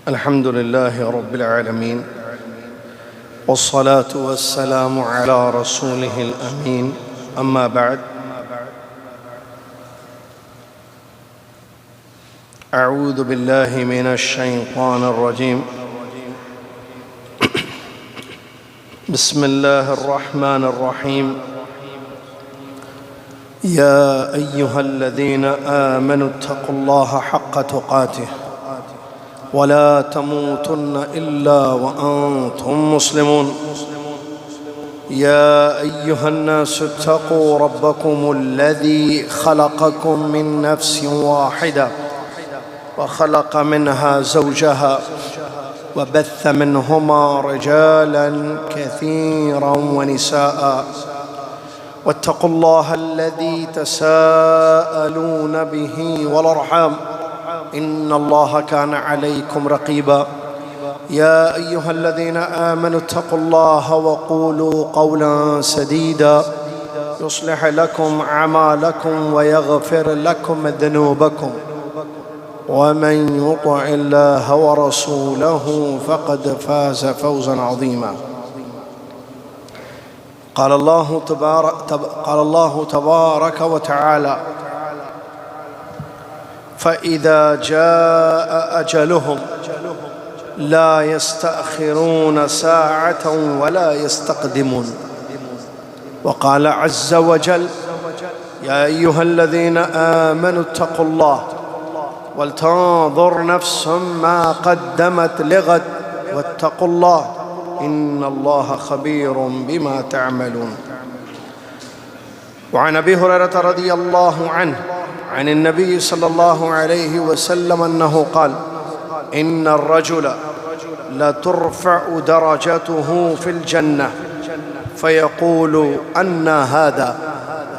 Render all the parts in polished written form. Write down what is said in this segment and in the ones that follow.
الحمد لله رب العالمين، والصلاة والسلام على رسوله الأمين، أما بعد. أعوذ بالله من الشيطان الرجيم. بسم الله الرحمن الرحيم. يا أيها الذين آمنوا اتقوا الله حق تقاته ولا تموتن إلا وأنتم مسلمون. يا أيها الناس اتقوا ربكم الذي خلقكم من نفس واحدة وخلق منها زوجها وبث منهما رجالا كثيرا ونساء، واتقوا الله الذي تساءلون به والأرحام إن الله كان عليكم رقيبا. يا أيها الذين آمنوا اتقوا الله وقولوا قولا سديدا يصلح لكم أعمالكم ويغفر لكم ذنوبكم، ومن يطع الله ورسوله فقد فاز فوزا عظيما. قال الله تبارك وتعالى: فإذا جاء أجلهم لا يستأخرون ساعة ولا يستقدمون. وقال عز وجل: يا أيها الذين آمنوا اتقوا الله ولتنظر نفس ما قدمت لغد واتقوا الله إن الله خبير بما تعملون. وعن أبي هريرة رضي الله عنه عن النبي صلى الله عليه وسلم أنه قال: إن الرجل لترفع درجته في الجنة فيقول أنى هذا،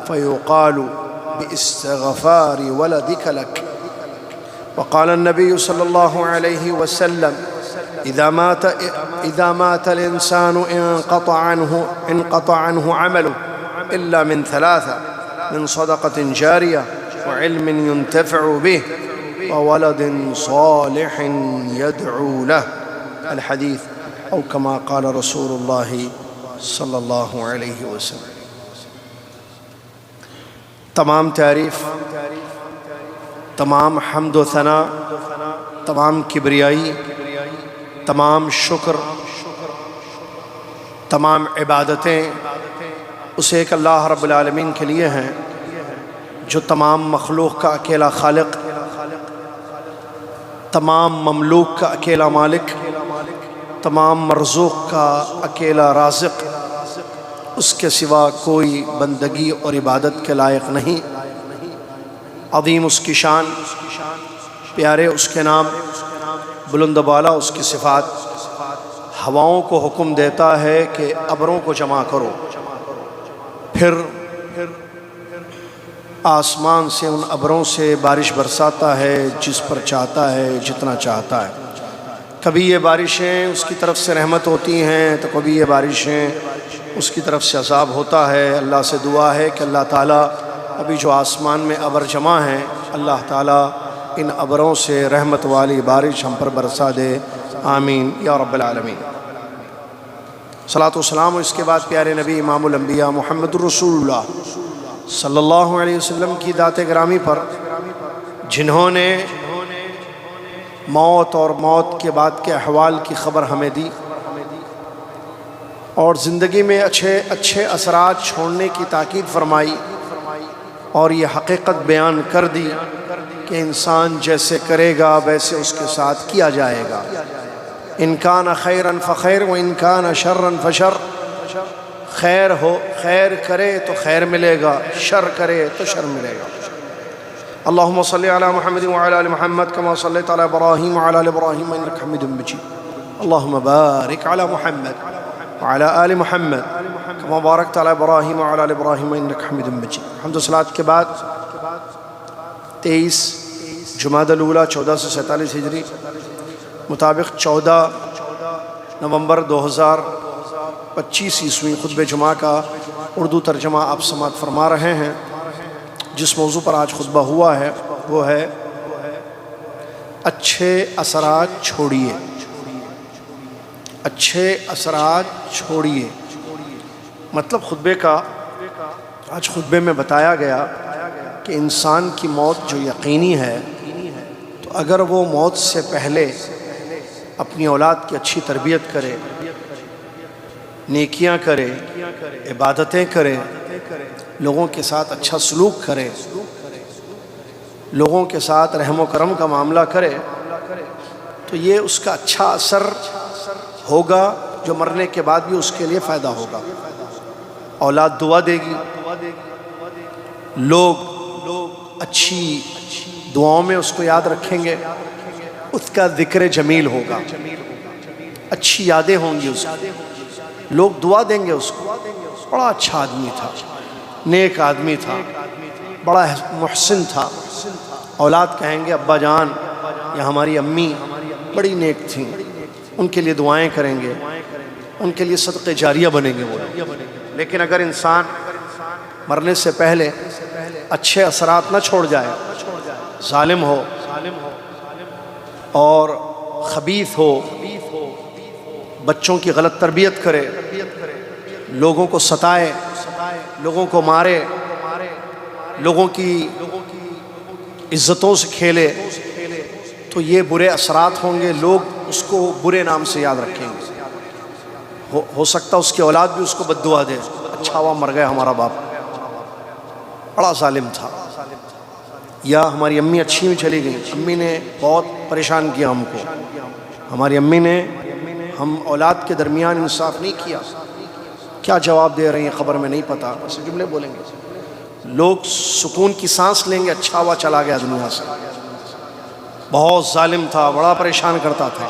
فيقال باستغفار ولدك لك. وقال النبي صلى الله عليه وسلم: إذا مات الإنسان انقطع عنه عمله إلا من ثلاثة: من صدقة جارية وعلم ينتفع به وولد صالح يدعو له. الحديث أو كما قال رسول الله صلی اللہ علیہ وسلم. تمام تعریف، تمام حمد و ثنا، تمام کبریائی، تمام شکر، تمام عبادتیں اس ایک اللہ رب العالمین کے لیے ہیں جو تمام مخلوق کا اکیلا خالق، تمام مملوک کا اکیلا مالک، تمام مرزوق کا اکیلا رازق، اس کے سوا کوئی بندگی اور عبادت کے لائق نہیں. عظیم اس کی شان، پیارے اس کے نام، بلند و بالا اس کی صفات. ہواؤں کو حکم دیتا ہے کہ ابروں کو جمع کرو، پھر آسمان سے ان ابروں سے بارش برساتا ہے جس پر چاہتا ہے، جتنا چاہتا ہے. کبھی یہ بارشیں اس کی طرف سے رحمت ہوتی ہیں تو کبھی یہ بارشیں اس کی طرف سے عذاب ہوتا ہے. اللہ سے دعا ہے کہ اللہ تعالیٰ ابھی جو آسمان میں ابر جمع ہیں، اللہ تعالیٰ ان ابروں سے رحمت والی بارش ہم پر برسا دے. آمین یا رب العالمین. صلاۃ و سلام. اس کے بعد پیارے نبی امام الانبیاء محمد رسول اللہ صلی اللہ علیہ وسلم کی ذات گرامی پر، جنہوں نے موت اور موت کے بعد کے احوال کی خبر ہمیں دی اور زندگی میں اچھے اثرات چھوڑنے کی تاکید فرمائی، اور یہ حقیقت بیان کر دی کہ انسان جیسے کرے گا ویسے اس کے ساتھ کیا جائے گا. ان کان خیرا فخیر و ان کان شرا فشر. خیر ہو، خیر کرے تو خیر ملے گا، شر کرے تو شر ملے گا. اللہم صلی علی محمد وعلی آل محمد کما صلیت علی ابراہیم وعلی آل ابراہیم انک حمید مجید. اللہم بارک علی محمد وعلی آل محمد کما بارکت علی ابراہیم وعلی آل ابراہیم انک حمید مجید. حمد و صلوات کے بعد 23 جمادی الاولیٰ 1447 ہجری مطابق 14 نومبر 2025 عیسوی خطبہ جمعہ کا اردو ترجمہ آپ سماعت فرما رہے ہیں. جس موضوع پر آج خطبہ ہوا ہے وہ ہے اچھے اثرات چھوڑیے، اچھے اثرات چھوڑیے۔ مطلب خطبے کا، آج خطبے میں بتایا گیا کہ انسان کی موت جو یقینی ہے، تو اگر وہ موت سے پہلے اپنی اولاد کی اچھی تربیت کرے، نیکیاں کرے، عبادتیں کرے، لوگوں کے ساتھ اچھا سلوک کرے، لوگوں کے ساتھ رحم و کرم کا معاملہ کرے، تو یہ اس کا اچھا اثر ہوگا جو مرنے کے بعد بھی اس کے لیے فائدہ ہوگا۔ اولاد دعا دے گی، لوگ اچھی دعاؤں میں اس کو یاد رکھیں گے، اس کا ذکر جمیل ہوگا، اچھی یادیں ہوں گی اس کی، لوگ دعا دیں گے اس کو، بڑا اچھا آدمی تھا، نیک آدمی تھا، بڑا محسن تھا۔ اولاد کہیں گے ابا جان یا ہماری امی بڑی نیک تھیں، ان کے لیے دعائیں کریں گے، ان کے لیے صدقہ جاریہ بنیں گے وہ۔ لیکن اگر انسان مرنے سے پہلے اچھے اثرات نہ چھوڑ جائے، ظالم ہو اور خبیث ہو، بچوں کی غلط تربیت کرے، لوگوں کو ستائے، لوگوں کو مارے، لوگوں کی عزتوں سے کھیلے، تو یہ برے اثرات ہوں گے، لوگ اس کو برے نام سے یاد رکھیں گے۔ ہو سکتا اس کی اولاد بھی اس کو بد دعا دے، اچھا ہوا مر گیا ہمارا باپ، بڑا ظالم تھا۔ یا ہماری امی اچھی میں چلی گئی، امی نے بہت پریشان کیا ہم کو، ہماری امی نے ہم اولاد کے درمیان انصاف نہیں کیا، کیا جواب دے رہی ہیں خبر میں نہیں پتا، ایسے جملے بولیں گے، لوگ سکون کی سانس لیں گے، اچھا ہوا چلا گیا دنیا سے، بہت ظالم تھا، بڑا پریشان کرتا تھا۔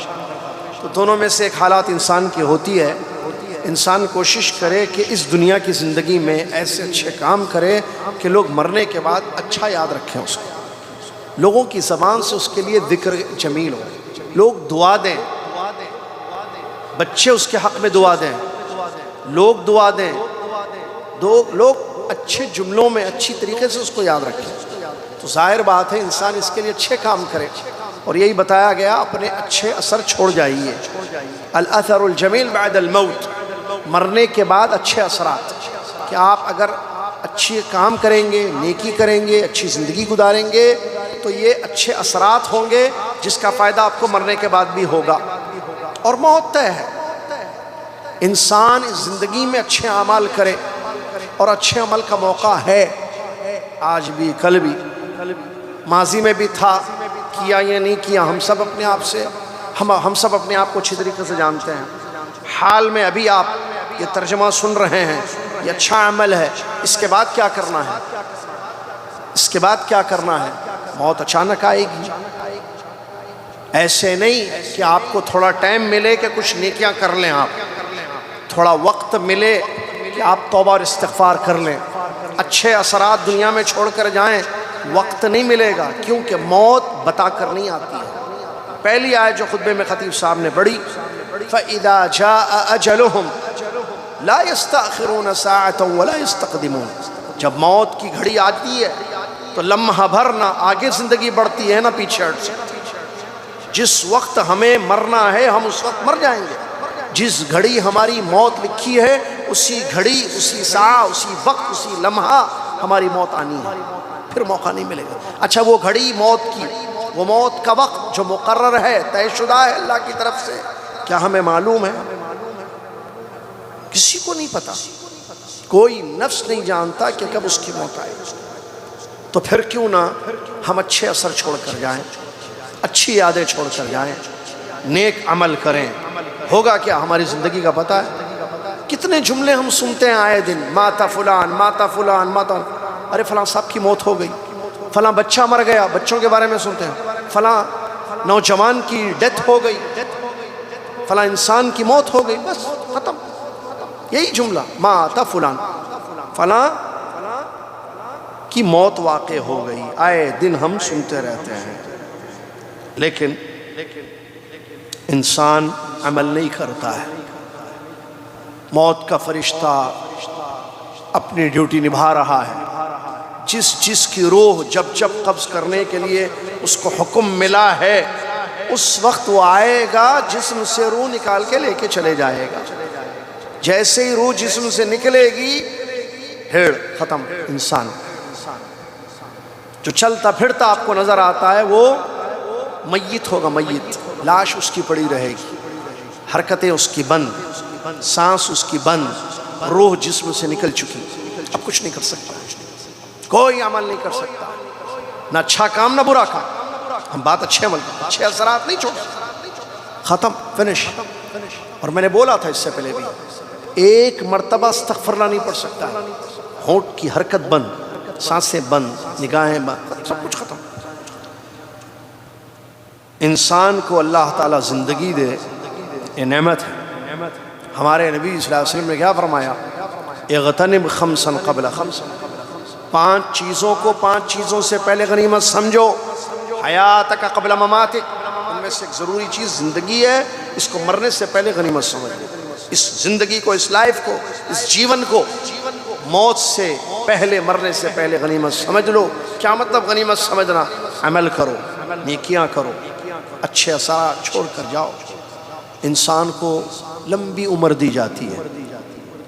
تو دونوں میں سے ایک حالات انسان کی ہوتی ہے، انسان کوشش کرے کہ اس دنیا کی زندگی میں ایسے اچھے کام کرے کہ لوگ مرنے کے بعد اچھا یاد رکھیں اس کو، لوگوں کی زبان سے اس کے لیے ذکر جمیل ہو، لوگ دعا دیں، بچے اس کے حق میں دعا دیں، لوگ دعا دیں، لوگ اچھے جملوں میں اچھی طریقے سے اس کو یاد رکھیں، تو ظاہر بات ہے انسان اس کے لیے اچھے کام کرے۔ اور یہی بتایا گیا اپنے اچھے اثر چھوڑ جائیے، الاثر الجمیل بعد الموت، مرنے کے بعد اچھے اثرات، کہ آپ اگر اچھے کام کریں گے، نیکی کریں گے، اچھی زندگی گزاریں گے، تو یہ اچھے اثرات ہوں گے جس کا فائدہ آپ کو مرنے کے بعد بھی ہوگا۔ اور موت طے ہے، انسان اس زندگی میں اچھے اعمال کرے، اور اچھے عمل کا موقع ہے، آج بھی کل بھی، ماضی میں بھی تھا، کیا یا نہیں کیا، ہم سب اپنے آپ سے ہم سب اپنے آپ کو اچھی طریقے سے جانتے ہیں۔ حال میں ابھی آپ یہ ترجمہ سن رہے ہیں، یہ اچھا عمل ہے، اس کے بعد کیا کرنا ہے؟ اس کے بعد کیا کرنا ہے؟ موت اچانک آئے گی، ایسے نہیں کہ آپ کو تھوڑا ٹائم ملے کہ کچھ نیکیاں کر لیں، آپ تھوڑا وقت ملے کہ آپ توبہ اور استغفار کر لیں، اچھے اثرات دنیا میں چھوڑ کر جائیں، وقت نہیں ملے گا، کیونکہ موت بتا کر نہیں آتی ہے۔ پہلی آیت جو خطبے میں خطیب صاحب نے پڑھی، فَإِذَا جَاءَ أَجَلُهُمْ لَا يَسْتَأْخِرُونَ سَاعَةً وَلَا يَسْتَقْدِمُونَ، جب موت کی گھڑی آتی ہے تو لمحہ بھر نہ آگے زندگی بڑھتی ہے نہ پیچھے ہٹ سکتی۔ جس وقت ہمیں مرنا ہے ہم اس وقت مر جائیں گے، جس گھڑی ہماری موت لکھی ہے اسی گھڑی، اسی ساعہ، اسی وقت، اسی لمحہ ہماری موت آنی ہے، پھر موقع نہیں ملے گا۔ اچھا وہ گھڑی موت کی، وہ موت کا وقت جو مقرر ہے، طے شدہ ہے اللہ کی طرف سے، کیا ہمیں معلوم ہے؟ کسی کو نہیں پتا، کوئی نفس نہیں جانتا کہ کب اس کی موت آئے۔ تو پھر کیوں نہ ہم اچھے اثر چھوڑ کر جائیں، اچھی یادیں چھوڑ کر جائیں، نیک عمل کریں۔ ہوگا کیا؟ ہماری زندگی کا پتہ ہے، کتنے جملے ہم سنتے ہیں آئے دن، ماتا فلان، ماتا فلان، ماتا، ارے فلاں صاحب کی موت ہو گئی، فلاں بچہ مر گیا، بچوں کے بارے میں سنتے ہیں، فلاں نوجوان کی ڈیتھ ہو گئی، فلاں انسان کی موت ہو گئی، بس ختم، یہی جملہ، ماتا فلان، فلاں کی موت واقع ہو گئی، آئے دن ہم سنتے رہتے ہیں، لیکن انسان عمل نہیں کرتا ہے۔ موت کا فرشتہ اپنی ڈیوٹی نبھا رہا ہے، جس کی روح جب قبض کرنے کے لیے اس کو حکم ملا ہے اس وقت وہ آئے گا جسم سے روح نکال کے لے کے چلے جائے گا. جیسے ہی روح جسم سے نکلے گی پھر ختم. انسان جو چلتا پھرتا آپ کو نظر آتا ہے وہ میت ہوگا. میت لاش اس کی پڑی رہے گی، حرکتیں اس کی بند، سانس اس کی بند، روح جسم سے نکل چکی. اب کچھ نہیں کر سکتا، کوئی عمل نہیں کر سکتا، نہ اچھا کام نہ برا کام. ہم بات اچھے عمل کرتے، اچھے اثرات نہیں چھوڑ. ختم، فنش. اور میں نے بولا تھا اس سے پہلے بھی، ایک مرتبہ استغفراللہ نہیں پڑھ سکتا. ہونٹ کی حرکت بند، سانسیں بند، نگاہیں بند، سب کچھ ختم. انسان کو اللہ تعالیٰ زندگی دے، یہ نعمت ہے. ہمارے نبی صلی اللہ علیہ وسلم نے کیا فرمایا؟ اغتنم خمسا قبل خمس. 5 چیزوں کو 5 چیزوں سے پہلے غنیمت سمجھو. حیاتک قبل مماتک، ان میں سے ایک ضروری چیز زندگی ہے، اس کو مرنے سے پہلے غنیمت سمجھ لو. اس زندگی کو، اس لائف کو، اس جیون کو موت سے پہلے، مرنے سے پہلے غنیمت سمجھ لو. کیا مطلب غنیمت سمجھنا؟ عمل کرو، نیکیاں کرو، اچھے اثرات چھوڑ کر جاؤ. انسان کو لمبی عمر دی جاتی ہے.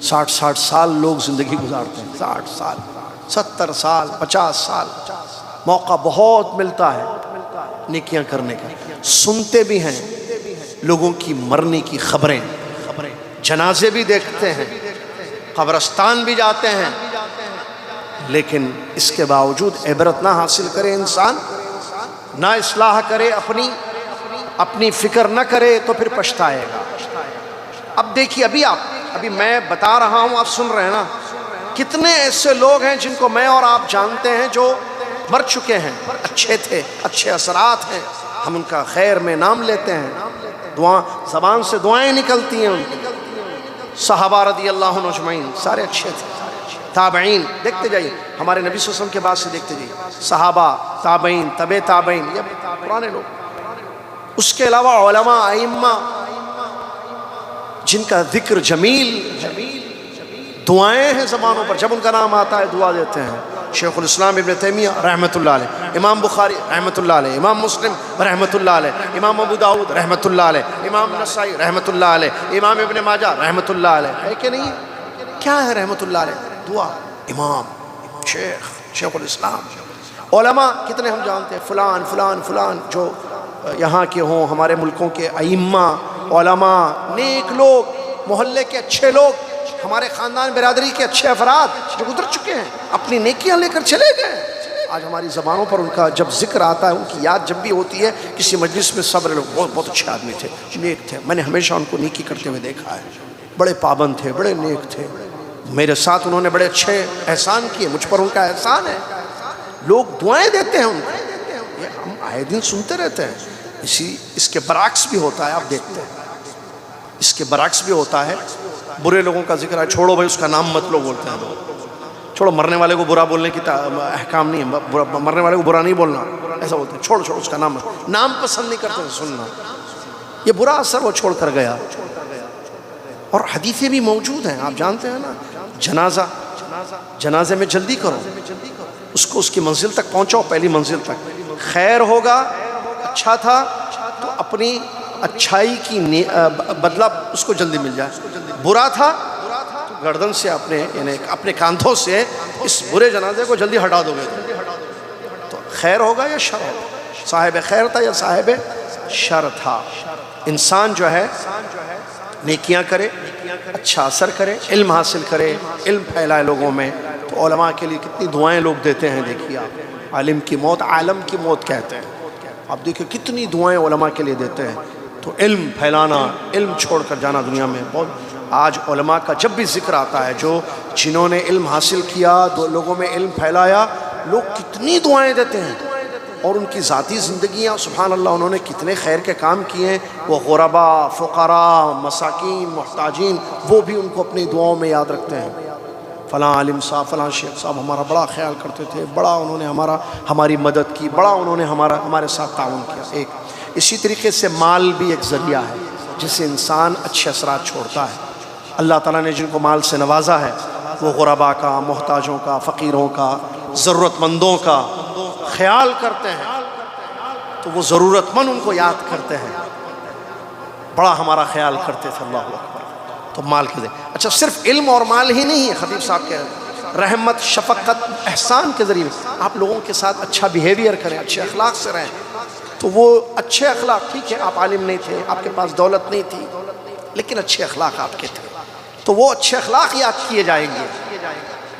60 سال لوگ زندگی گزارتے ہیں. 60 سال، 70 سال، 50 سال. موقع بہت ملتا ہے نیکیاں کرنے کا. سنتے بھی ہیں لوگوں کی مرنے کی خبریں، جنازے بھی دیکھتے ہیں، قبرستان بھی جاتے ہیں، لیکن اس کے باوجود عبرت نہ حاصل کرے انسان، نہ اصلاح کرے، اپنی فکر نہ کرے، تو پھر پچھتائے گا. اب دیکھیے، ابھی میں بتا رہا ہوں، آپ سن رہے ہیں نا. کتنے ایسے لوگ ہیں جن کو میں اور آپ جانتے ہیں جو مر چکے ہیں، اچھے تھے، اچھے اثرات ہیں، ہم ان کا خیر میں نام لیتے ہیں، زبان سے دعائیں نکلتی ہیں ان کی. صحابہ رضی اللہ عنہ اجمعین سارے اچھے تھے. تابعین دیکھتے جائیے، ہمارے نبی صلی اللہ علیہ وسلم کے بعد سے دیکھتے جائیے، صحابہ، تابعین، تبع تابعین، یہ پرانے لوگ. اس کے علاوہ علماء، ائمہ جن کا ذکر جمیل، دعائیں ہیں زبانوں پر، جب ان کا نام آتا ہے دعا دیتے ہیں. شیخ الاسلام ابن تیمیہ رحمۃ اللہ علیہ، امام بخاری رحمۃ اللہ علیہ، امام مسلم رحمۃ اللہ علیہ، امام ابو داؤد رحمۃ اللہ علیہ، امام نسائی رحمۃ اللہ علیہ، امام ابن ماجہ رحمۃ اللہ علیہ. ہے کہ نہیں؟ کیا ہے رحمۃ اللہ علیہ؟ دعا. امام، شیخ الاسلام. علماء کتنے ہم جانتے ہیں، فلان فلان فلان، جو یہاں کے ہوں، ہمارے ملکوں کے ائمہ، علماء، نیک لوگ، محلے کے اچھے لوگ، ہمارے خاندان برادری کے اچھے افراد جو گزر چکے ہیں، اپنی نیکیاں لے کر چلے گئے. آج ہماری زبانوں پر ان کا جب ذکر آتا ہے، ان کی یاد جب بھی ہوتی ہے کسی مجلس میں، صبر لوگ بہت اچھے آدمی تھے، نیک تھے. میں نے ہمیشہ ان کو نیکی کرتے ہوئے دیکھا ہے. بڑے پابند تھے، بڑے نیک تھے. میرے ساتھ انہوں نے بڑے اچھے احسان کیے، مجھ پر ان کا احسان ہے. لوگ دعائیں دیتے ہیں ان کو، یہ ہم آئے دن سنتے رہتے ہیں. اس کے برعکس بھی ہوتا ہے، آپ دیکھتے ہیں، اس کے برعکس بھی ہوتا ہے. برے لوگوں کا ذکر ہے، چھوڑو بھائی اس کا نام مت لو بولتے ہیں. چھوڑو، مرنے والے کو برا بولنے کی احکام نہیں ہے، مرنے والے کو برا نہیں بولنا، ایسا بولتے ہیں. چھوڑو اس کا نام پسند نہیں کرتے سننا. یہ برا اثر وہ چھوڑ کر گیا. اور حدیثیں بھی موجود ہیں، آپ جانتے ہیں نا. جنازے میں جلدی کرو، اس کو اس کی منزل تک پہنچاؤ، پہلی منزل تک. خیر ہوگا، اچھا تھا تو اپنی اچھائی کی بدلہ اس کو جلدی مل جائے. برا تھا تو گردن سے اپنے کاندھوں سے اس برے جنازے کو جلدی ہٹا دو گے. تو خیر ہوگا یا شر ہوگا؟ صاحب خیر تھا یا صاحب شر تھا؟ انسان جو ہے نیکیاں کرے، اچھا اثر کرے، علم حاصل کرے، علم پھیلائے لوگوں میں. تو علماء کے لیے کتنی دعائیں لوگ دیتے ہیں. دیکھیے آپ، عالم کی موت عالم کی موت کہتے ہیں. آپ دیکھیں کتنی دعائیں علماء کے لیے دیتے ہیں. تو علم پھیلانا، علم چھوڑ کر جانا دنیا میں بہت. آج علماء کا جب بھی ذکر آتا ہے، جنہوں نے علم حاصل کیا، لوگوں میں علم پھیلایا، لوگ کتنی دعائیں دیتے ہیں. اور ان کی ذاتی زندگیاں، سبحان اللہ، انہوں نے کتنے خیر کے کام کیے ہیں. وہ غربا، فقراء، مساکین، محتاجین، وہ بھی ان کو اپنی دعاؤں میں یاد رکھتے ہیں. فلاں عالم صاحب، فلاں شیخ صاحب ہمارا بڑا خیال کرتے تھے، بڑا انہوں نے ہماری مدد کی، بڑا انہوں نے ہمارے ساتھ تعاون کیا. اسی طریقے سے مال بھی ایک ذریعہ ہے جس سے انسان اچھے اثرات چھوڑتا ہے. اللہ تعالیٰ نے جن کو مال سے نوازا ہے، وہ غربا کا، محتاجوں کا، فقیروں کا، ضرورت مندوں کا خیال کرتے ہیں. تو وہ ضرورت مند ان کو یاد کرتے ہیں، بڑا ہمارا خیال کرتے تھے، اللہ اکبر۔ تو مال کے ذریعے، اچھا صرف علم اور مال ہی نہیں ہے، خطیب صاحب کہہ رہے ہیں رحمت، شفقت، احسان کے ذریعے آپ لوگوں کے ساتھ اچھا بیہیویئر کریں، اچھے اخلاق سے رہیں۔ تو وہ اچھے اخلاق، ٹھیک ہے آپ عالم نہیں تھے، آپ کے پاس دولت نہیں تھی، لیکن اچھے اخلاق آپ کے تھے، تو وہ اچھے اخلاق یاد کیے جائیں گے،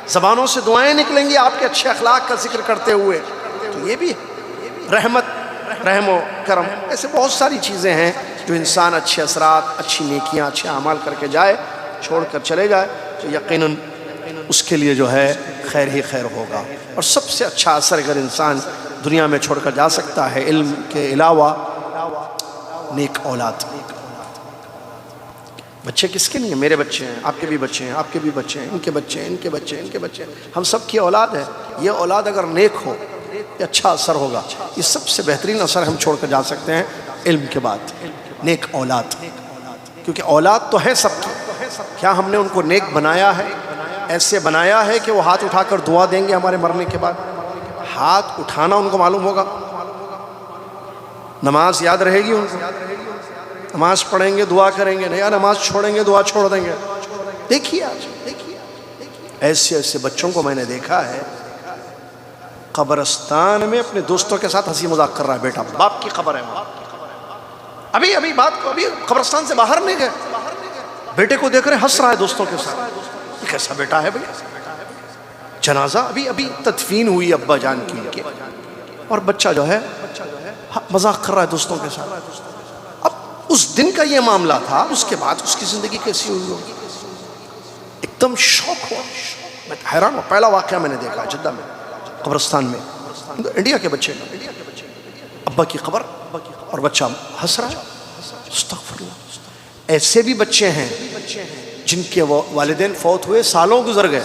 زبانوں سے دعائیں نکلیں گی آپ کے اچھے اخلاق کا ذکر کرتے ہوئے۔ تو یہ بھی رحمت، رحم و کرم، ایسے بہت ساری چیزیں ہیں جو انسان اچھے اثرات، اچھی نیکیاں، اچھے اعمال کر کے جائے، چھوڑ کر چلے جائے، تو یقیناً اس کے لیے جو ہے خیر ہی خیر ہوگا۔ اور سب سے اچھا اثر اگر انسان دنیا میں چھوڑ کر جا سکتا ہے علم کے علاوہ، نیک اولاد۔ بچے کس کے نہیں ہیں؟ میرے بچے ہیں، آپ کے بھی بچے ہیں، آپ کے بھی بچے ہیں، ان کے بچے ہیں، ان کے بچے ہیں، ان کے بچے ہیں، ہم سب کی اولاد ہے۔ یہ اولاد اگر نیک ہو، یہ اچھا اثر ہوگا۔ یہ سب سے بہترین اثر ہم چھوڑ کر جا سکتے ہیں علم کے بعد، نیک اولاد۔ کیونکہ اولاد تو ہے سب کی، کیا ہم نے ان کو نیک بنایا ہے؟ ایسے بنایا ہے کہ وہ ہاتھ اٹھا کر دعا دیں گے ہمارے مرنے کے بعد؟ ہاتھ اٹھانا ان کو معلوم ہوگا، نماز یاد رہے گی ان کو، نماز پڑھیں گے دعا کریں گے، نہیں نماز چھوڑیں گے دعا چھوڑ دیں گے۔ دیکھیے آج ایسے ایسے بچوں کو میں نے دیکھا ہے قبرستان میں اپنے دوستوں کے ساتھ ہنسی مذاق کر رہا ہے، بیٹا باپ کی قبر ہے وہاں، ابھی بات کو، ابھی قبرستان سے باہر نہیں گئے، بیٹے کو دیکھ رہے ہنس رہا ہے دوستوں کے ساتھ۔ یہ کیسا بیٹا ہے بھائی؟ جنازہ ابھی تدفین ہوئی ابا جان کی ان کے، اور بچہ جو ہے مذاق کر رہا ہے دوستوں کے ساتھ۔ اب اس دن کا یہ معاملہ تھا، اس کے بعد اس کی زندگی کیسی ہوئی ہوگی؟ ایک دم شوق ہوا، میں حیران ہوں۔ پہلا واقعہ میں نے دیکھا جدہ میں، قبرستان میں، انڈیا کے بچے کا، ابا کی قبر اور بچہ ہنس رہا ہے۔ استغفر اللہ۔ ایسے بھی بچے ہیں جن کے والدین فوت ہوئے، سالوں گزر گئے،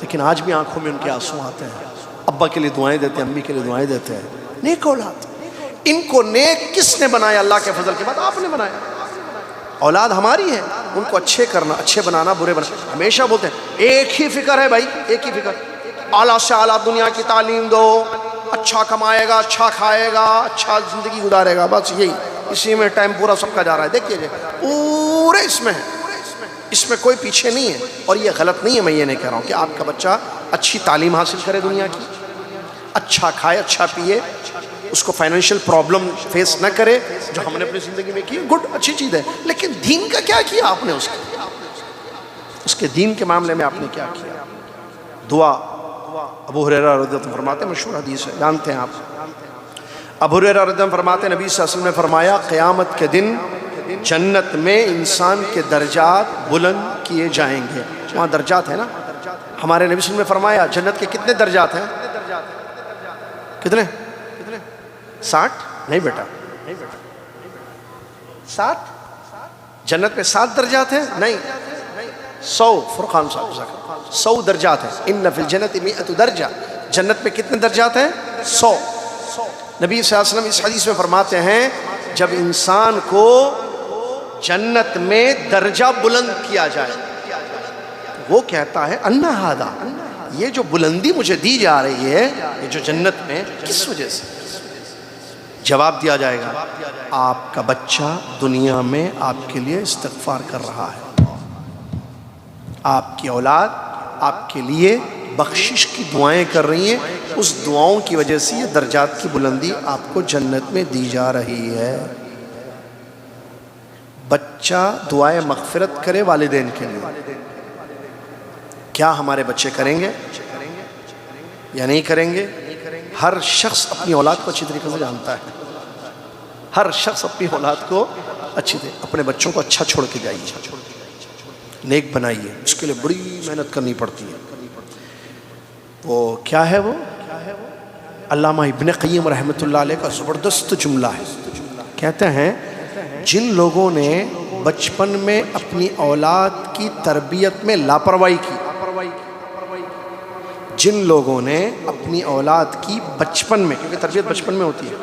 لیکن آج بھی آنکھوں میں ان کے آنسو آتے ہیں، ابا کے لیے دعائیں دیتے ہیں، امی کے لیے دعائیں دیتے ہیں۔ نیک اولاد، ان کو نیک کس نے بنایا؟ اللہ کے فضل کے بعد آپ نے بنایا۔ اولاد ہماری ہے، ان کو اچھے کرنا، اچھے بنانا، برے بنانا۔ ہمیشہ بولتے ہیں ایک ہی فکر ہے بھائی، ایک ہی فکر، اعلیٰ سے اعلیٰ دنیا کی تعلیم دو، اچھا کمائے گا، اچھا کھائے گا، اچھا زندگی گزارے گا، بس یہی، اسی میں ٹائم پورا سب کا جا رہا ہے۔ دیکھیے پورے اس میں ہے، اس میں کوئی پیچھے نہیں ہے۔ اور یہ غلط نہیں ہے، میں یہ نہیں کہہ رہا ہوں کہ آپ کا بچہ اچھی تعلیم حاصل کرے دنیا کی، اچھا کھائے، اچھا پیے، اس کو فائنینشیل پرابلم فیس نہ کرے جو ہم نے اپنی زندگی میں کی، گڈ، اچھی چیز ہے، لیکن دین کا کیا کیا آپ نے؟ اس کے دین کے معاملے میں آپ نے کیا کیا؟ دعا، ابو ہریرہ رضی اللہ عنہ فرماتے ہیں، مشہور حدیث ہے، جانتے ہیں آپ، ابو ہریرہ رضی اللہ عنہ فرماتے ہیں نبی صلی اللہ علیہ وسلم نے فرمایا قیامت کے دن جنت میں انسان کے درجات بلند کیے جائیں گے۔ وہاں درجات ہیں نا، ہمارے نبی صلی اللہ علیہ وسلم نے فرمایا جنت کے کتنے درجات ہیں؟ کتنے؟ 60؟ نہیں بیٹا، 60؟ جنت میں 7 درجات ہیں؟ نہیں، 100۔ فرقان صاحب 100 درجات ہیں۔ ان فی الجنت 100 درجہ، جنت میں کتنے درجات ہیں؟ 100۔ نبی صلی اللہ علیہ وسلم اس حدیث میں فرماتے ہیں جب انسان کو جنت میں درجہ بلند کیا جائے، وہ کہتا ہے انا ھذا، یہ جو بلندی مجھے دی جا رہی ہے، یہ جو جنت میں، کس وجہ سے؟ جواب دیا جائے گا آپ کا بچہ دنیا میں آپ کے لیے استغفار کر رہا ہے، آپ کی اولاد آپ کے لیے بخشش کی دعائیں کر رہی ہیں، اس دعاؤں کی وجہ سے یہ درجات کی بلندی آپ کو جنت میں دی جا رہی ہے۔ بچہ دعائیں مغفرت کرے والدین کے لیے، کیا ہمارے بچے کریں گے یا نہیں کریں گے؟ ہر شخص اپنی اولاد کو اچھی طریقے سے جانتا ہے، ہر شخص اپنی اولاد کو اچھی طریقے، اپنے بچوں کو اچھا چھوڑ کے جائیے، نیک بنائیے، اس کے لیے بڑی محنت کرنی پڑتی ہے۔ وہ کیا ہے؟ وہ علامہ ابن قیم رحمۃ اللہ علیہ کا زبردست جملہ ہے، کہتے ہیں جن لوگوں نے بچپن میں اپنی اولاد کی تربیت میں لاپرواہی کی، جن لوگوں نے اپنی اولاد کی بچپن میں، کیونکہ تربیت بچپن میں ہوتی ہے،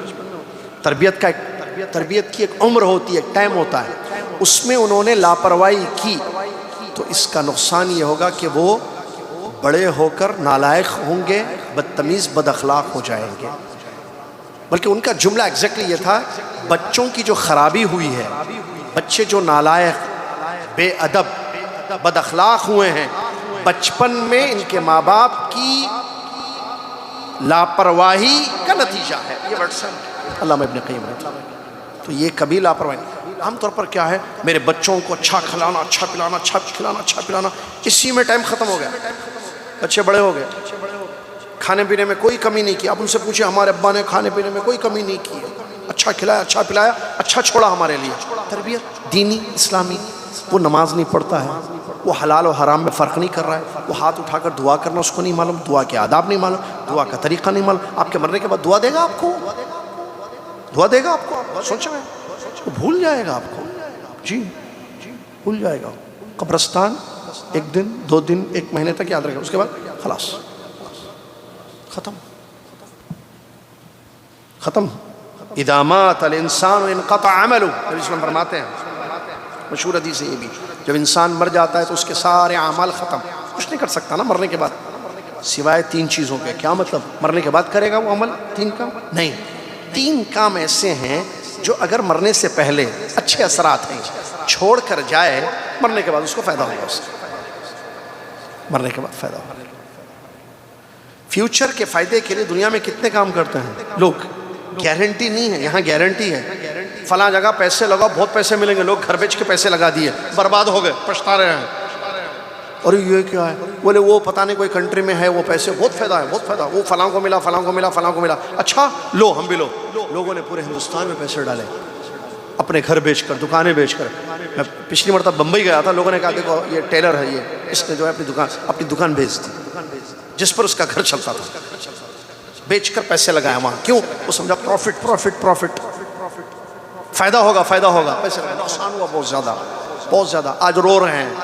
تربیت کی ایک عمر ہوتی ہے، ایک ٹائم ہوتا ہے، اس میں انہوں نے لاپرواہی کی، تو اس کا نقصان یہ ہوگا کہ وہ بڑے ہو کر نالائق ہوں گے، بدتمیز بد اخلاق ہو جائیں گے۔ بلکہ ان کا جملہ ایگزیکٹلی یہ تھا، بچوں کی جو خرابی ہوئی ہے، بچے جو نالائق، بے ادب، بد اخلاق ہوئے ہیں، بچپن میں ان کے ماں باپ کی لاپرواہی کا نتیجہ ہے۔ یہ ورڈز علامہ ابن قیم رحمۃ اللہ۔ تو یہ کبھی لاپرواہی نہیں۔ عام طور پر کیا ہے، میرے بچوں کو اچھا کھلانا، اچھا پلانا، اچھا کھلانا، اچھا پلانا، اسی میں ٹائم ختم ہو گیا، بچے بڑے ہو گئے، کھانے پینے میں کوئی کمی نہیں کی۔ اب ان سے پوچھے، ہمارے ابا نے کھانے پینے میں کوئی کمی نہیں کی، اچھا کھلایا، اچھا پلایا، اچھا چھوڑا ہمارے لیے۔ تربیت دینی اسلامی، وہ نماز نہیں پڑھتا ہے، وہ حلال و حرام میں فرق نہیں کر رہا ہے، وہ ہاتھ اٹھا کر دعا کرنا اس کو نہیں معلوم، دعا کے آداب نہیں معلوم، دعا کا طریقہ نہیں معلوم۔ آپ کے مرنے کے بعد دعا دے گا آپ کو؟ دعا دے گا آپ کو؟ سوچ رہے ہیں، وہ بھول جائے گا آپ کو، جی بھول جائے گا۔ قبرستان ایک دن، 2 دن، 1 مہینے تک یاد رکھے، اس کے بعد خلاص ختم ختم۔ اذا مات الانسان انقطع عمله، نبی صلی اللہ علیہ وسلم فرماتے ہیں، مشہور حدیث ہے یہ بھی، جب انسان مر جاتا ہے تو اس کے سارے اعمال ختم، کچھ نہیں کر سکتا نا مرنے کے بعد، سوائے 3 چیزوں کے۔ کیا مطلب؟ مرنے کے بعد کرے گا وہ عمل 3 کام؟ نہیں، 3 کام ایسے ہیں جو اگر مرنے سے پہلے اچھے اثرات ہیں، چھوڑ کر جائے، مرنے کے بعد اس کو فائدہ ہوگا، اس کو مرنے کے بعد فائدہ ہوگا۔ فیوچر کے فائدے کے لیے دنیا میں کتنے کام کرتے ہیں لوگ، گارنٹی نہیں ہے، یہاں گارنٹی ہے، فلاں جگہ پیسے لگاؤ بہت پیسے ملیں گے، لوگ گھر بیچ کے پیسے لگا دیے، برباد ہو گئے، پچھتا رہے ہیں۔ اور یہ کیا ہے؟ بولے وہ پتہ نہیں کوئی کنٹری میں ہے، وہ پیسے بہت فائدہ ہے، بہت فائدہ، وہ فلاں کو ملا، فلاں کو ملا، فلاں کو ملا، اچھا لو ہم بھی لو۔ لوگوں نے پورے ہندوستان میں پیسے ڈالے، اپنے گھر بیچ کر، دکانیں بیچ کر۔ میں پچھلی مرتبہ بمبئی گیا تھا، لوگوں نے کہا دیکھو یہ ٹیلر ہے، یہ اس نے جو ہے اپنی دکان بیچ دی، جس پر اس کا گھر چلتا تھا، بیچ کر پیسے لگایا وہاں۔ کیوں؟ وہ سمجھا پروفٹ پروفٹ پروفٹ، فائدہ ہوگا فائدہ ہوگا، پیسے لگایا، نقصان ہوا بہت زیادہ بہت زیادہ۔ آج رو رہے ہیں۔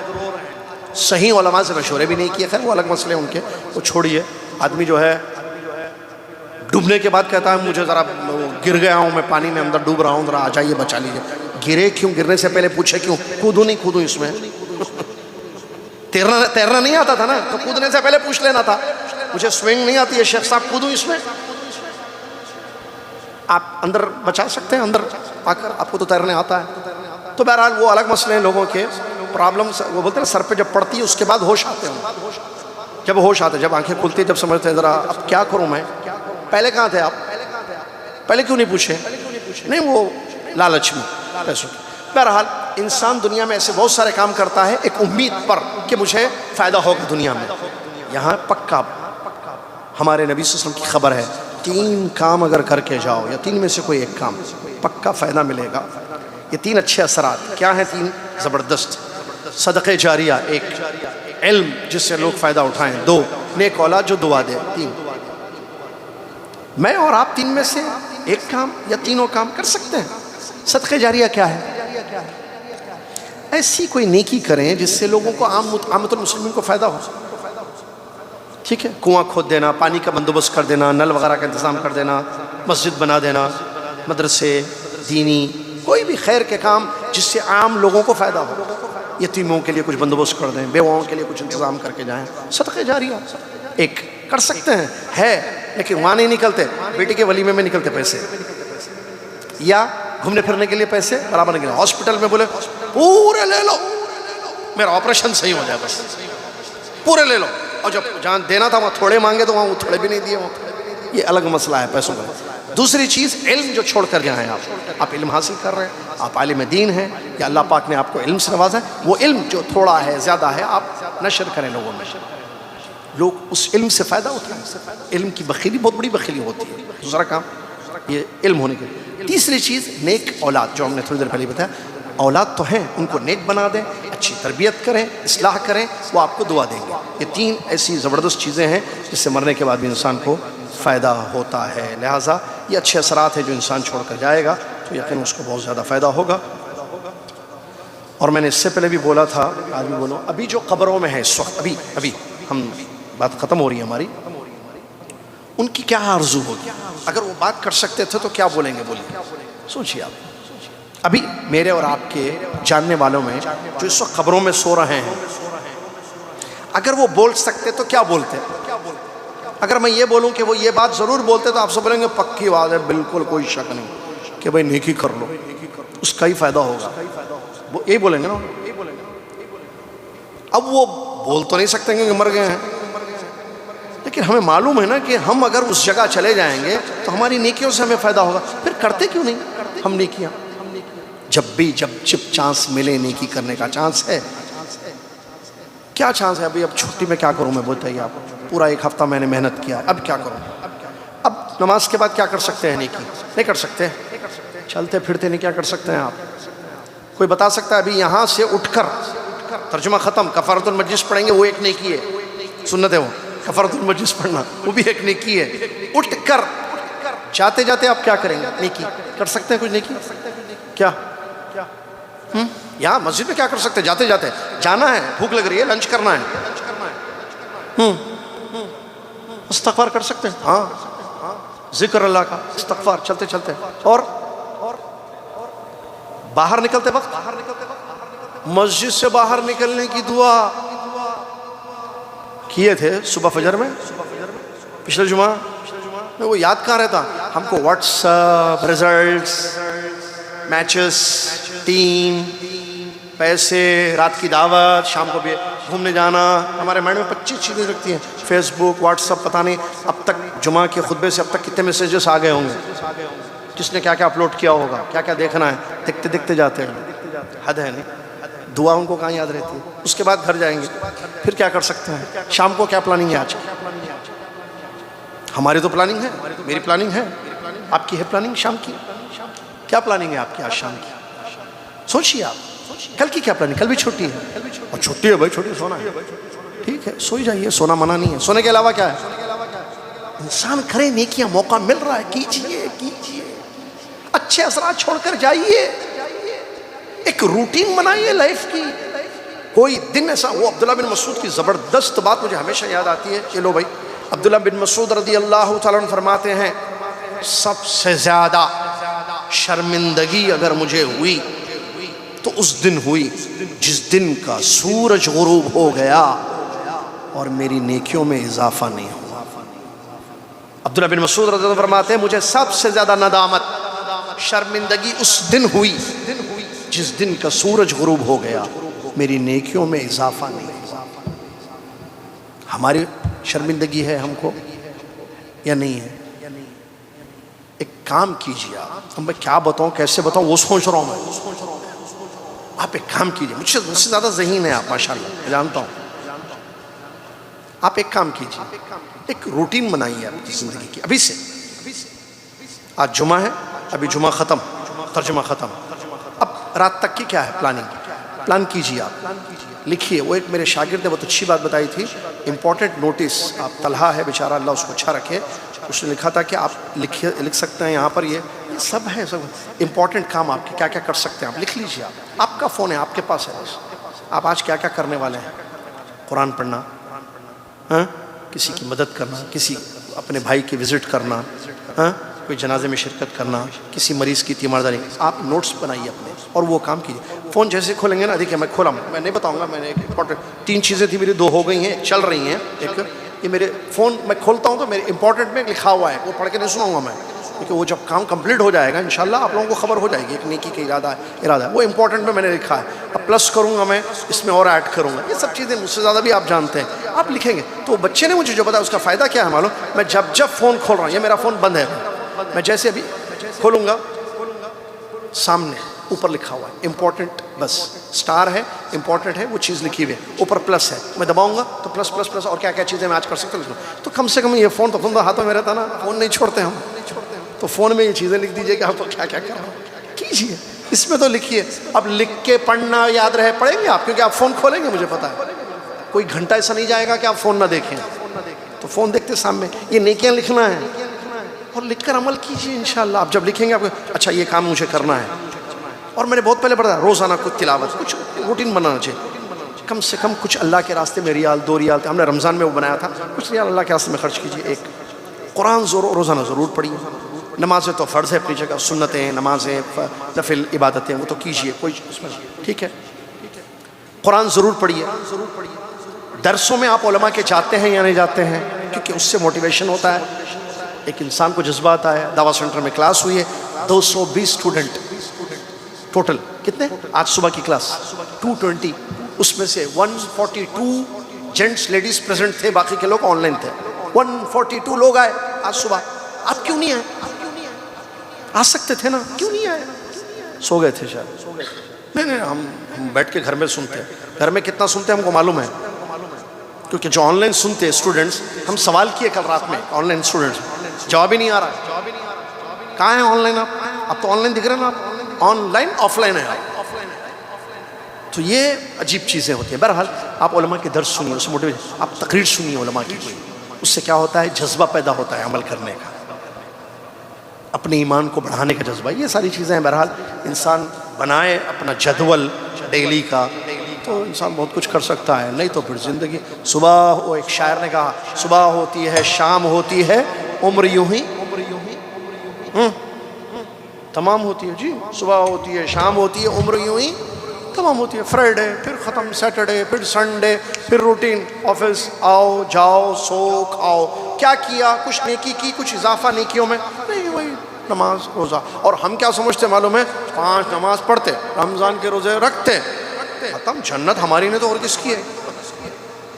صحیح علماء سے مشورے بھی نہیں کیے، خیر وہ الگ مسئلے ان کے، وہ چھوڑیے۔ آدمی جو ہے ڈوبنے کے بعد کہتا ہے مجھے ذرا گر گیا ہوں میں پانی میں، اندر ڈوب رہا ہوں، ذرا آ جائیے بچا لیجیے۔ گرے کیوں؟ گرنے سے پہلے پوچھے کیوں؟ کودوں نہیں کودوں اس میں؟ تیرنا نہیں آتا تھا نا، تو کودنے سے پہلے پوچھ لینا تھا، مجھے سوئنگ نہیں آتی ہے شیخ صاحب، کودوں اس میں؟ آپ اندر بچا سکتے ہیں، اندر آ کر، آپ کو تو تیرنے آتا ہے۔ تو بہرحال وہ الگ مسئلے ہیں لوگوں کے، پرابلمس وہ بولتے ہیں سر پہ جب پڑتی ہے اس کے بعد ہوش آتے ہیں، جب ہوش آتے ہیں، جب آنکھیں کھلتی ہیں، جب سمجھتے ہیں ذرا اب کیا کروں میں، پہلے کہاں تھے آپ، پہلے کیوں نہیں پوچھے؟ نہیں، وہ لالچ میں پیسوں کی۔ بہرحال انسان دنیا میں ایسے بہت سارے کام کرتا ہے ایک امید پر کہ مجھے فائدہ ہوگا دنیا میں۔ یہاں پکا ہمارے نبی صلی اللہ علیہ وسلم کی خبر ہے، 3 کام اگر کر کے جاؤ، یا 3 میں سے کوئی ایک کام، پکا فائدہ ملے گا۔ یہ 3 اچھے اثرات کیا ہیں؟ 3 زبردست۔ صدقہ جاریہ، 1 علم جس سے لوگ فائدہ اٹھائیں، 2 نیک اولاد جو دعا دے، 3۔ میں اور آپ 3 میں سے ایک کام یا تینوں کام کر سکتے ہیں۔ صدقہ جاریہ کیا ہے؟ ایسی کوئی نیکی کریں جس سے لوگوں کو عامت المسلمین کو فائدہ ہو۔ ٹھیک ہے، کنواں کھود دینا، پانی کا بندوبست کر دینا، نل وغیرہ کا انتظام کر دینا، مسجد بنا دینا، مدرسے، دینی، کوئی بھی خیر کے کام جس سے عام لوگوں کو فائدہ ہو۔ یتیموں کے لیے کچھ بندوبست کر دیں، بیواؤں کے لیے کچھ انتظام کر کے جائیں، صدقہ جاریہ 1 کر سکتے ہیں، ہے لیکن وہاں نہیں نکلتے، بیٹی کے ولیمے میں نکلتے پیسے، یا گھومنے پھرنے کے لیے پیسے برابر نکلے، ہاسپٹل میں بولے پورے لے لو، میرا آپریشن صحیح ہو جائے، بس پورے لے لو، اور جب جان دینا تھا وہاں تھوڑے مانگے تو وہاں وہ تھوڑے بھی نہیں دیے۔ یہ الگ مسئلہ ہے پیسوں کا۔ دوسری چیز علم جو چھوڑ کر جائیں، آپ علم حاصل کر رہے ہیں، آپ عالم دین ہیں، یا اللہ پاک نے آپ کو علم سے نوازا ہے، وہ علم جو تھوڑا ہے زیادہ ہے آپ نشر کریں لوگوں میں، لوگ اس علم سے فائدہ اٹھائیں۔ علم کی بخیلی بہت بڑی بخیلی ہوتی ہے۔ دوسرا کام یہ علم ہونے کے لیے۔ تیسری چیز نیک اولاد، جو ہم نے تھوڑی دیر پہلے بتایا، اولاد تو ہیں، ان کو نیک بنا دیں، اچھی تربیت کریں، اصلاح کریں، وہ آپ کو دعا دیں گے۔ یہ 3 ایسی زبردست چیزیں ہیں جس سے مرنے کے بعد بھی انسان کو فائدہ ہوتا ہے۔ لہٰذا یہ اچھے اثرات ہیں جو انسان چھوڑ کر جائے گا تو یقین اس کو بہت زیادہ فائدہ ہوگا۔ اور میں نے اس سے پہلے بھی بولا تھا، آج بھی بولوں، ابھی جو قبروں میں ہے اس وقت، ابھی ہم بات ختم ہو رہی ہے ہماری، ان کی کیا آرزو ہوگی؟ اگر وہ بات کر سکتے تھے تو کیا بولیں گے؟ بولیے، سوچیے آپ۔ ابھی میرے اور آپ کے جاننے والوں میں جو اس وقت قبروں میں سو رہے ہیں، اگر وہ بول سکتے تو کیا بولتے؟ اگر میں یہ بولوں کہ وہ یہ بات ضرور بولتے تو آپ سے بولیں گے پکی بات ہے، بالکل کوئی شک نہیں کہ بھائی نیکی کر لو، اس کا ہی فائدہ ہوگا، وہ یہی بولیں گے نا۔ اب وہ بول تو نہیں سکتے کہ مر گئے ہیں، لیکن ہمیں معلوم ہے نا کہ ہم اگر اس جگہ چلے جائیں گے تو ہماری نیکیوں سے ہمیں فائدہ ہوگا، پھر کرتے کیوں نہیں ہم نیکیاں؟ جب چانس ملے نیکی کرنے کا چانس ہے، کیا چانس ہے؟ ابھی اب چھٹی میں کیا کروں میں بتائیے آپ، پورا ایک ہفتہ میں نے محنت کیا، اب کیا کروں؟ اب نماز کے بعد کیا کر سکتے ہیں؟ نیکی نہیں کر سکتے، چلتے پھرتے نہیں کیا کر سکتے ہیں آپ؟ کوئی بتا سکتا ہے ابھی یہاں سے اٹھ کر ترجمہ ختم کفارۃ المجلس پڑھیں گے، وہ ایک نیکی ہے، سنت ہے وہ کفارۃ المجلس پڑھنا، وہ بھی ایک نیکی ہے۔ اٹھ کر جاتے جاتے آپ کیا کریں گے؟ نیکی کر سکتے ہیں؟ کچھ نیکی کیا یہاں مسجد میں کیا کر سکتے ہیں؟ جاتے جاتے جانا ہے، بھوک لگ رہی ہے، لنچ کرنا ہے، استغفار کر سکتے ہیں، ہاں ذکر اللہ کا استغفار چلتے چلتے، اور باہر نکلتے وقت مسجد سے باہر نکلنے کی دعا کیے تھے صبح فجر میں پچھلے جمعہ میں، وہ یاد کہاں رہتا ہم کو؟ What's app, results, matches, team, پیسے، رات کی دعوت، شام کو بھی گھومنے جانا، ہمارے مائنڈ میں 25 چیزیں رکھتی ہیں، فیس بک، واٹس ایپ، پتہ نہیں اب تک جمعہ کے خطبے سے اب تک کتنے میسیجز آ گئے ہوں گے، کس نے کیا کیا اپلوڈ کیا ہوگا، کیا کیا دیکھنا ہے، دیکھتے دیکھتے جاتے ہیں، حد ہے نہیں؟ دعا ان کو کہاں یاد رہتی ہے؟ اس کے بعد گھر جائیں گے، پھر کیا کر سکتے ہیں؟ شام کو کیا پلاننگ ہے آج؟ ہماری تو پلاننگ ہے، میری پلاننگ ہے، آپ کی ہے پلاننگ شام کی؟ کیا پلاننگ ہے آپ کی آج شام کی؟ سوچیے آپ، کل کی کیا پلاننگ؟ کل بھی چھٹی ہے، اور چھٹی ہے بھائی، چھٹی سونا ہے، ٹھیک ہے سوئی جائیے، سونا منع نہیں ہے، سونے کے علاوہ کیا ہے؟ انسان کرے نیکیاں، موقع مل رہا ہے کیجئے، اچھے اثرات چھوڑ کر جائیے، ایک روٹین بنائیے لائف کی، کوئی دن ایسا۔ وہ عبداللہ بن مسعود کی زبردست بات مجھے ہمیشہ یاد آتی ہے، چلو بھائی، عبداللہ بن مسعود رضی اللہ تعالیٰ عنہ فرماتے ہیں سب سے زیادہ شرمندگی اگر مجھے ہوئی تو اس دن ہوئی جس دن کا سورج غروب ہو گیا اور میری نیکیوں میں اضافہ نہیں ہوا۔ عبداللہ بن مسعود رضی اللہ عنہ فرماتے ہیں مجھے سب سے زیادہ ندامت، شرمندگی اس دن ہوئی جس دن کا سورج غروب ہو گیا، میری نیکیوں میں اضافہ نہیں ہوا۔ ہماری شرمندگی ہے ہم کو یا نہیں ہے؟ ایک کام کیجیے آپ، میں کیا بتاؤں کیسے بتاؤں وہ سوچ رہا ہوں میں، آپ ایک کام کیجیے، مجھ سے زیادہ ذہین ہے آپ ماشاءاللہ، میں جانتا ہوں، آپ ایک کام کیجیے، ایک روٹین بنائیے آپ کی زندگی کی ابھی سے۔ آج جمعہ ہے، ابھی جمعہ ختم، ترجمہ ختم، اب رات تک کی کیا ہے پلاننگ؟ پلان کیجیے آپ، لکھیے۔ وہ ایک میرے شاگرد نے بہت اچھی بات بتائی تھی، امپورٹنٹ نوٹس، آپ طلحہ ہے بیچارہ، اللہ اس کو اچھا رکھے، اس نے لکھا تھا کہ آپ لکھ سکتے ہیں یہاں پر، یہ سب ہے، سب امپورٹنٹ کام آپ کے کیا کیا کر سکتے ہیں آپ لکھ لیجیے۔ آپ کا فون ہے، آپ کے پاس ہے، آپ آج کیا کیا کرنے والے ہیں؟ قرآن پڑھنا، کسی کی مدد کرنا، کسی اپنے بھائی کی وزٹ کرنا، کوئی جنازے میں شرکت کرنا، کسی مریض کی تیمارداری، آپ نوٹس بنائیے اپنے اور وہ کام کیجیے۔ فون جیسے کھولیں گے نا، دیکھیے میں کھولا، میں نہیں بتاؤں گا، میں نے ایک امپورٹنٹ 3 چیزیں تھی میری، 2 ہو گئی ہیں، ایک چل رہی ہیں، ایک یہ میرے فون میں کھولتا ہوں تو میرے امپورٹنٹ میں لکھا ہوا ہے، وہ پڑھ کے نہیں سناؤں گا میں، کیونکہ وہ جب کام کمپلیٹ ہو جائے گا انشاءاللہ آپ لوگوں کو خبر ہو جائے گی، ایک نیکی کا ارادہ ہے، وہ امپورٹنٹ میں نے لکھا ہے، اب پلس کروں گا میں، اس میں اور ایڈ کروں گا، یہ سب چیزیں مجھ سے زیادہ بھی آپ جانتے ہیں، آپ لکھیں گے تو بچے نے مجھے جو بتایا اس کا فائدہ کیا ہے معلوم؟ میں جب فون کھول رہا ہوں، یہ میرا فون بند ہے، میں جیسے ابھی کھولوں گا سامنے اوپر لکھا ہوا ہے امپورٹنٹ، بس سٹار ہے، امپورٹنٹ ہے، وہ چیز لکھی ہوئی ہے، اوپر پلس ہے، میں دباؤں گا تو پلس پلس پلس اور کیا کیا چیزیں میں آج کر سکتا ہوں، تو کم سے کم یہ فون تو ہاتھوں میں رہتا نا، فون نہیں چھوڑتے ہم، تو فون میں یہ چیزیں لکھ دیجئے کہ آپ کو کیا کیا کرنا کیجئے، اس میں تو لکھیے، اب لکھ کے پڑھنا یاد رہے پڑھیں گے آپ، کیونکہ آپ فون کھولیں گے مجھے پتا ہے، کوئی گھنٹہ ایسا نہیں جائے گا کہ آپ فون نہ دیکھیں، تو فون دیکھتے سامنے یہ نیکیاں لکھنا ہے اور لکھ کر عمل کیجئے انشاءاللہ۔ آپ جب لکھیں گے آپ کو اچھا یہ کام مجھے کرنا ہے، اور میں نے بہت پہلے پڑھا روزانہ کچھ تلاوت، کچھ روٹین بنانا چاہیے، کم سے کم کچھ اللہ کے راستے میں ریال 2 ریال، ہم نے رمضان میں وہ بنایا تھا، کچھ ریال اللہ کے راستے میں خرچ کیجئے۔ ایک قرآن روزانہ ضرور پڑھیے، نمازیں تو فرض ہے اپنی جگہ، سنتیں، نمازیں، نفل عبادتیں وہ تو کیجئے، کوئی اس میں ٹھیک ہے، قرآن ضرور پڑھیے۔ درسوں میں آپ علماء کے جاتے ہیں یا نہیں جاتے ہیں؟ کیونکہ اس سے موٹیویشن ہوتا ہے، ایک انسان کو جذبہ آتا ہے۔ دعویٰ سینٹر میں کلاس ہوئی ہے، 220 اسٹوڈنٹ ٹوٹل، کتنے آج صبح کی کلاس 220، اس میں سے 142 جینٹس لیڈیز پریزنٹ تھے، باقی کے لوگ آن لائن تھے۔ 142 لوگ آئے آج صبح۔ آپ کیوں نہیں آئے؟ آ سکتے تھے نا، کیوں نہیں آئے؟ سو گئے تھے شاید۔ نہیں ہم بیٹھ کے گھر میں سنتے ہیں، گھر میں کتنا سنتے ہیں ہم کو معلوم ہے، کیونکہ جو آن لائن سنتے اسٹوڈنٹس، ہم سوال کیے کل رات میں آن لائن اسٹوڈنٹس، جواب ہی نہیں آ رہا۔ کہاں ہیں آن لائن آپ تو آن لائن دکھ رہے ہیں نا، آپ آن لائن آف لائن ہے آپ۔ تو یہ عجیب چیزیں ہوتی ہیں۔ بہرحال آپ علماء کے درس سنیے، اس سے موٹیویشن، آپ تقریر سنیے علماء کی کوئی، اس سے کیا ہوتا ہے، جذبہ پیدا ہوتا ہے عمل کرنے کا، اپنے ایمان کو بڑھانے کا جذبہ۔ یہ ساری چیزیں ہیں۔ بہرحال انسان بنائے اپنا جدول ڈیلی کا، تو انسان بہت کچھ کر سکتا ہے، نہیں تو پھر زندگی صبح ہو، ایک شاعر نے کہا صبح ہوتی ہے شام ہوتی ہے عمر یوں ہی تمام ہوتی ہے۔ جی صبح ہوتی ہے شام ہوتی ہے عمر یوں ہی تمام ہوتی ہے۔ فرائیڈے پھر ختم، سیٹرڈے پھر سنڈے پھر روٹین، آفس آؤ جاؤ سو کھاؤ۔ کیا کیا؟ کچھ نیکی کی، کچھ اضافہ نیکیوں میں نہیں، وہی نماز روزہ۔ اور ہم کیا سمجھتے معلوم ہے، 5 نماز پڑھتے، رمضان کے روزے رکھتے، ختم، جنت ہماری نے تو اور کس کی ہے؟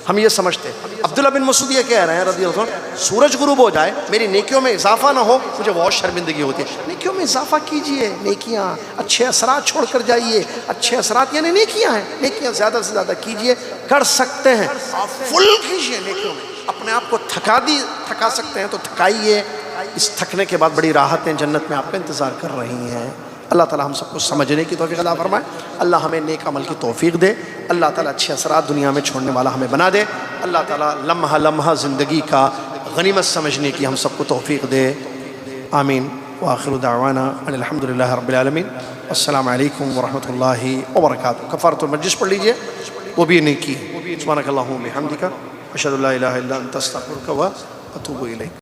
ہم یہ سمجھتے۔ عبداللہ بن مسعود یہ کہہ رہے ہیں رضی اللہ عنہ، سورج غروب ہو جائے میری نیکیوں میں اضافہ نہ ہو، مجھے بہت شرمندگی ہوتی ہے۔ نیکیوں میں اضافہ کیجئے، نیکیاں، اچھے اثرات چھوڑ کر جائیے۔ اچھے اثرات یعنی نیکیاں ہیں، نیکیاں زیادہ سے زیادہ کیجئے، کر سکتے ہیں آپ فل کیجئے نیکیوں میں۔ اپنے آپ کو تھکا سکتے ہیں تو تھکائیے۔ اس تھکنے کے بعد بڑی راحتیں جنت میں آپ کا انتظار کر رہی ہیں۔ اللہ تعالی ہم سب کو سمجھنے کی توفیق عطا فرمائے۔ اللہ ہمیں نیک عمل کی توفیق دے۔ اللہ تعالی اچھے اثرات دنیا میں چھوڑنے والا ہمیں بنا دے۔ اللہ تعالی لمحہ لمحہ زندگی کا غنیمت سمجھنے کی ہم سب کو توفیق دے۔ آمین۔ وآخر دعوانا ان الحمدللہ رب العالمین۔ السلام علیکم ورحمۃ اللہ وبرکاتہ۔ کفارۃ المجلس پڑھ لیجئے، وہ بھی نیکی ہے۔ سبحانک اللہم وبحمدک، اشہد ان لا الہ الا انت، استغفرک واتوب الیک۔